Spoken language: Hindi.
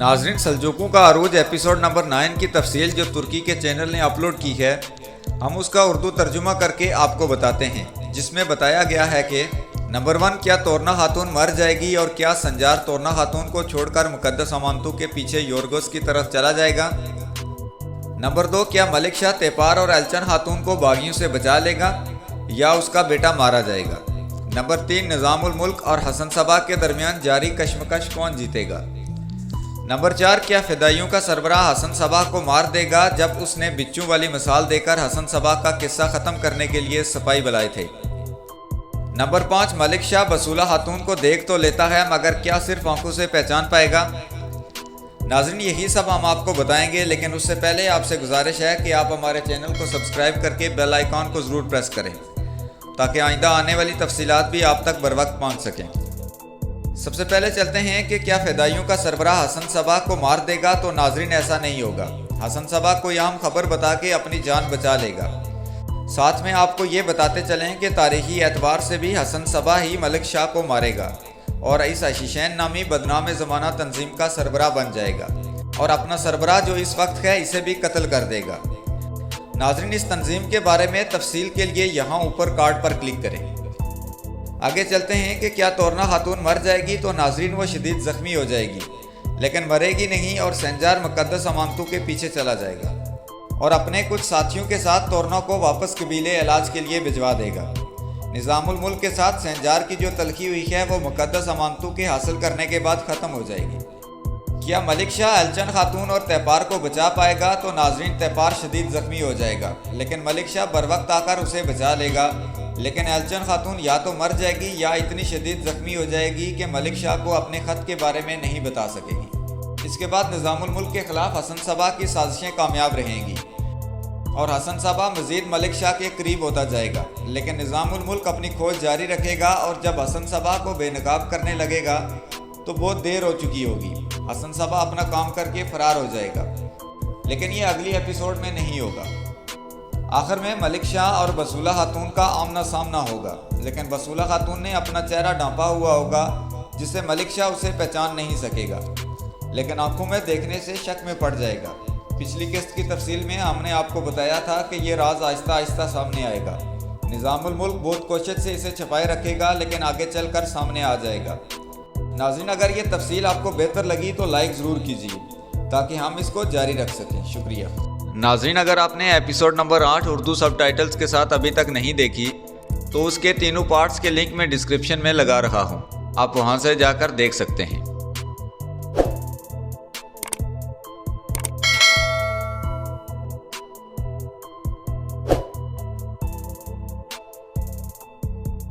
नाजरीन, सल्जूकों का अरूज एपिसोड नंबर 9 की तफसील जो तुर्की के चैनल ने अपलोड की है, हम उसका उर्दू तर्जुमा करके आपको बताते हैं, जिसमें बताया गया है कि नंबर 1, क्या तोरना खातून मर जाएगी और क्या संजार तोरना खातून को छोड़कर मुकद्दस अमानतों के पीछे योरगोस की तरफ चला जाएगा। नंबर 2, क्या मलिक शाह तेपार और एल्चन खातून को बागियों से बचा लेगा या उसका बेटा मारा जाएगा। नंबर 3, निज़ामुल मुल्क और हसन सबा के दरमियान जारी कश्मकश कौन जीतेगा। नंबर 4, क्या फिदाइयों का सरबराह हसन सबा को मार देगा जब उसने बिच्चू वाली मिसाल देकर हसन सबा का किस्सा ख़त्म करने के लिए सिपाही बुलाए थे। नंबर 5, मलिक शाह बसूला खातून को देख तो लेता है मगर क्या सिर्फ आंखों से पहचान पाएगा। नाज़रीन, यही सब हम आपको बताएंगे, लेकिन उससे पहले आपसे गुजारिश है कि आप हमारे चैनल को सब्सक्राइब करके बेल आइकॉन को ज़रूर प्रेस करें ताकि आइंदा आने वाली तफसीलात भी आप तक बर वक्त पहुँच सकें। सबसे पहले चलते हैं कि क्या फिदाइयों का सरबराह हसन सबा को मार देगा। तो नाजरीन, ऐसा नहीं होगा। हसन सबा कोई आम खबर बता के अपनी जान बचा लेगा। साथ में आपको ये बताते चलें कि तारीखी एतबार से भी हसन सबा ही मलिक शाह को मारेगा और इस आशीशैन नामी बदनाम ज़माना तंजीम का सरबराह बन जाएगा और अपना सरबराह जो इस वक्त है इसे भी कत्ल कर देगा। नाजरीन, इस तंजीम के बारे में तफसील के लिए यहाँ ऊपर कार्ड पर क्लिक करें। आगे चलते हैं कि क्या तोरना खातून मर जाएगी। तो नाजरीन, वो शदीद ज़ख्मी हो जाएगी लेकिन मरेगी नहीं और संजार मुकद्दस अमानतों के पीछे चला जाएगा और अपने कुछ साथियों के साथ तोरना को वापस कबीले इलाज के लिए भिजवा देगा। निज़ामुल मुल्क के साथ संजार की जो तलखी हुई है वो मुकद्दस अमानतों के हासिल करने के बाद ख़त्म हो जाएगी। क्या मलिक शाह एल्चन खातून और तेपार को बचा पाएगा। तो नाजरीन, तेपार शदीद ज़ख्मी हो जाएगा लेकिन मलिक शाह बर वक्त आकर उसे बचा लेगा, लेकिन एल्चन खातून या तो मर जाएगी या इतनी शदीद ज़ख्मी हो जाएगी कि मलिक शाह को अपने ख़त के बारे में नहीं बता सकेगी। इसके बाद निज़ामुल मुल्क के ख़िलाफ़ हसन सबा की साजिशें कामयाब रहेंगी और हसन सबा मज़ीद मलिक शाह के करीब होता जाएगा, लेकिन निज़ामुल मुल्क अपनी खोज जारी रखेगा और जब हसन सबा को बेनकाब करने लगेगा तो बहुत देर हो चुकी होगी। हसन सबा अपना काम करके फ़रार हो जाएगा, लेकिन ये अगली एपिसोड में नहीं होगा। आखिर में मलिक शाह और बसूला खातून का आमना सामना होगा, लेकिन बसूला खातून ने अपना चेहरा ढांपा हुआ होगा जिससे मलिक शाह उसे पहचान नहीं सकेगा, लेकिन आंखों में देखने से शक में पड़ जाएगा। पिछली किस्त की तफसील में हमने आपको बताया था कि ये राज आहिस्ता आहिस्ता सामने आएगा। निज़ामुल मुल्क बहुत कोशिश से इसे छुपाए रखेगा लेकिन आगे चलकर सामने आ जाएगा। नाज़रीन, अगर ये तफसील आपको बेहतर लगी तो लाइक ज़रूर कीजिए ताकि हम इसको जारी रख सकें। शुक्रिया। नाज़रीन, अगर आपने एपिसोड नंबर 8 उर्दू सबटाइटल्स के साथ अभी तक नहीं देखी तो उसके तीनों पार्ट्स के लिंक मैं डिस्क्रिप्शन में लगा रखा हूँ, आप वहाँ से जाकर देख सकते हैं।